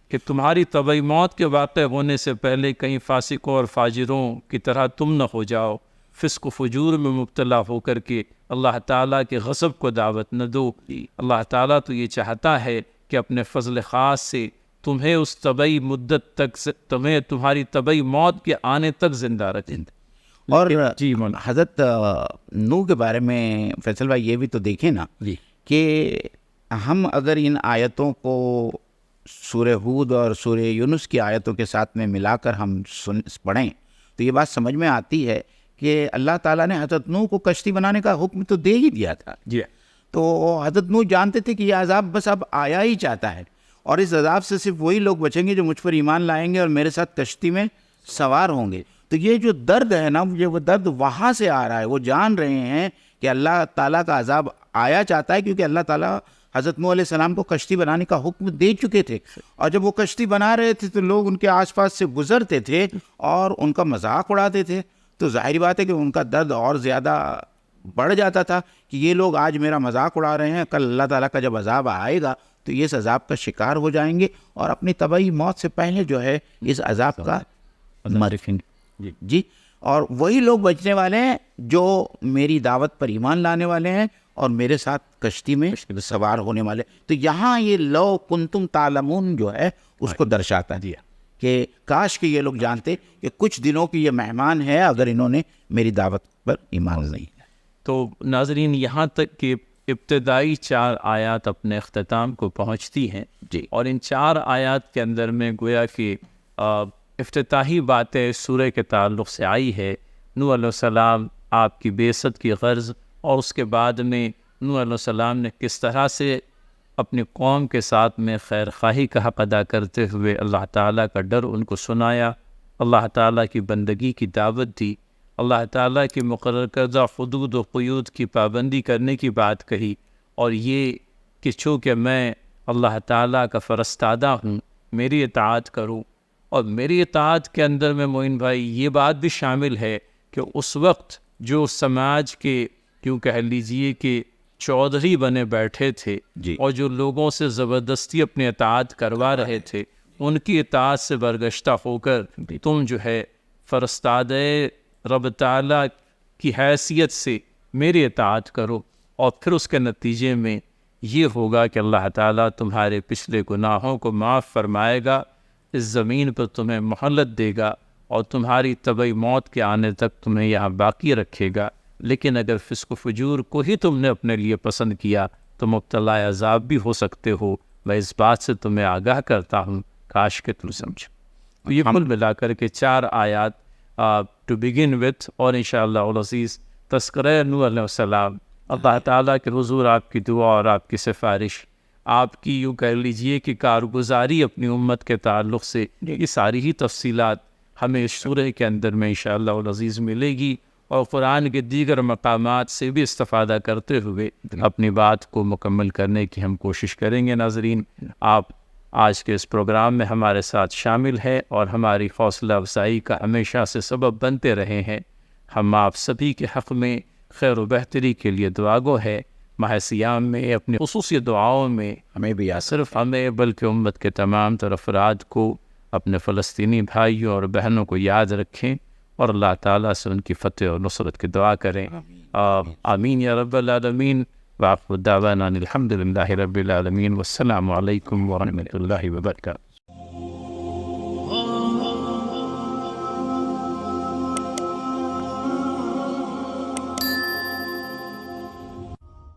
کہ تمہاری طبعی موت کے واقع ہونے سے پہلے کہیں فاسقوں اور فاجروں کی طرح تم نہ ہو جاؤ، فسق و فجور میں مبتلا ہو کر کے اللہ تعالیٰ کے غضب کو دعوت نہ دو۔ اللہ تعالیٰ تو یہ چاہتا ہے کہ اپنے فضل خاص سے تمہیں اس طبعی مدت تک، تمہاری طبعی موت کے آنے تک زندہ رکھیں۔ اور جی مولانا حضرت نوح کے بارے میں فیصل بھائی یہ بھی تو دیکھیں نا جی کہ ہم اگر ان آیتوں کو سورہ ہود اور سورہ یونس کی آیتوں کے ساتھ میں ملا کر ہم پڑھیں تو یہ بات سمجھ میں آتی ہے کہ اللہ تعالیٰ نے حضرت نوح کو کشتی بنانے کا حکم تو دے ہی دیا تھا. جی تو حضرت نوح جانتے تھے کہ یہ عذاب بس اب آیا ہی چاہتا ہے اور اس عذاب سے صرف وہی لوگ بچیں گے جو مجھ پر ایمان لائیں گے اور میرے ساتھ کشتی میں سوار ہوں گے. تو یہ جو درد ہے نا یہ وہ درد وہاں سے آ رہا ہے. وہ جان رہے ہیں کہ اللہ تعالیٰ کا عذاب آیا چاہتا ہے کیونکہ اللہ تعالیٰ حضرت نوح علیہ السلام کو کشتی بنانے کا حکم دے چکے تھے. اور جب وہ کشتی بنا رہے تھے تو لوگ ان کے آس پاس سے گزرتے تھے اور ان کا مذاق اڑاتے تھے. تو ظاہری بات ہے کہ ان کا درد اور زیادہ بڑھ جاتا تھا کہ یہ لوگ آج میرا مذاق اڑا رہے ہیں, کل اللہ تعالیٰ کا جب عذاب آئے گا تو یہ اس عذاب کا شکار ہو جائیں گے اور اپنی طبعی موت سے پہلے جو ہے اس عذاب کا مریں گے. جی اور وہی لوگ بچنے والے ہیں جو میری دعوت پر ایمان لانے والے ہیں اور میرے ساتھ کشتی میں سوار ہونے والے. تو یہاں یہ لو کنتم تعلمون جو ہے اس کو درشاتا ہے کہ کاش کہ یہ لوگ جانتے کہ کچھ دنوں کی یہ مہمان ہے اگر انہوں نے میری دعوت پر ایمان نہیں. تو ناظرین یہاں تک کہ ابتدائی 4 آیات اپنے اختتام کو پہنچتی ہیں جی اور ان 4 آیات کے اندر میں گویا کہ افتتاحی باتیں سورہ کے تعلق سے آئی ہے. نوح علیہ السلام آپ کی بعثت کی غرض اور اس کے بعد میں نوح علیہ السلام نے کس طرح سے اپنی قوم کے ساتھ میں خیر خواہی کا حق ادا کرتے ہوئے اللہ تعالیٰ کا ڈر ان کو سنایا, اللہ تعالیٰ کی بندگی کی دعوت دی, اللہ تعالیٰ کی مقرر کردہ حدود و قیود کی پابندی کرنے کی بات کہی, اور یہ کہ چونکہ میں اللہ تعالیٰ کا فرستادہ ہوں میری اطاعت کروں. اور میری اطاعت کے اندر میں معین بھائی یہ بات بھی شامل ہے کہ اس وقت جو سماج کے کیوں کہہ لیجئے کہ چودھری بنے بیٹھے تھے اور جو لوگوں سے زبردستی اپنی اطاعت کروا رہے تھے ان کی اطاعت سے برگشتہ ہو کر تم جو ہے فرستادہ رب تعالیٰ کی حیثیت سے میری اطاعت کرو, اور پھر اس کے نتیجے میں یہ ہوگا کہ اللہ تعالیٰ تمہارے پچھلے گناہوں کو معاف فرمائے گا, اس زمین پر تمہیں مہلت دے گا اور تمہاری طبعی موت کے آنے تک تمہیں یہاں باقی رکھے گا. لیکن اگر فسق و فجور کو ہی تم نے اپنے لیے پسند کیا تو مبتلا عذاب بھی ہو سکتے ہو. میں اس بات سے تمہیں آگاہ کرتا ہوں, کاش کہ تم سمجھو. یہ کل ملا کر کے 4 آیات ٹو بگن وتھ, اور انشاءاللہ العزیز تذکرہ نوح علیہ السلام. اللہ تعالیٰ کے حضور آپ کی دعا اور آپ کی سفارش, آپ کی یوں کہہ لیجئے کہ کارگزاری اپنی امت کے تعلق سے, یہ ساری ہی تفصیلات ہمیں اس سورہ کے اندر میں انشاءاللہ العزیز ملے گی, اور قرآن کے دیگر مقامات سے بھی استفادہ کرتے ہوئے اپنی بات کو مکمل کرنے کی ہم کوشش کریں گے. ناظرین آپ آج کے اس پروگرام میں ہمارے ساتھ شامل ہیں اور ہماری حوصلہ افزائی کا ہمیشہ سے سبب بنتے رہے ہیں. ہم آپ سبھی کے حق میں خیر و بہتری کے لیے دعا گو ہے. ماہ سیام میں اپنی خصوصی دعاؤں میں ہمیں بھی صرف ہمیں بلکہ امت کے تمام تر افراد کو, اپنے فلسطینی بھائیوں اور بہنوں کو یاد رکھیں اور اللہ تعالیٰ سے ان کی فتح اور نصرت کی دعا کریں. آمین یا رب العالمین. وآخر دعوانا الحمد للہ رب العالمین, والسلام علیکم ورحمۃ اللہ وبرکاتہ.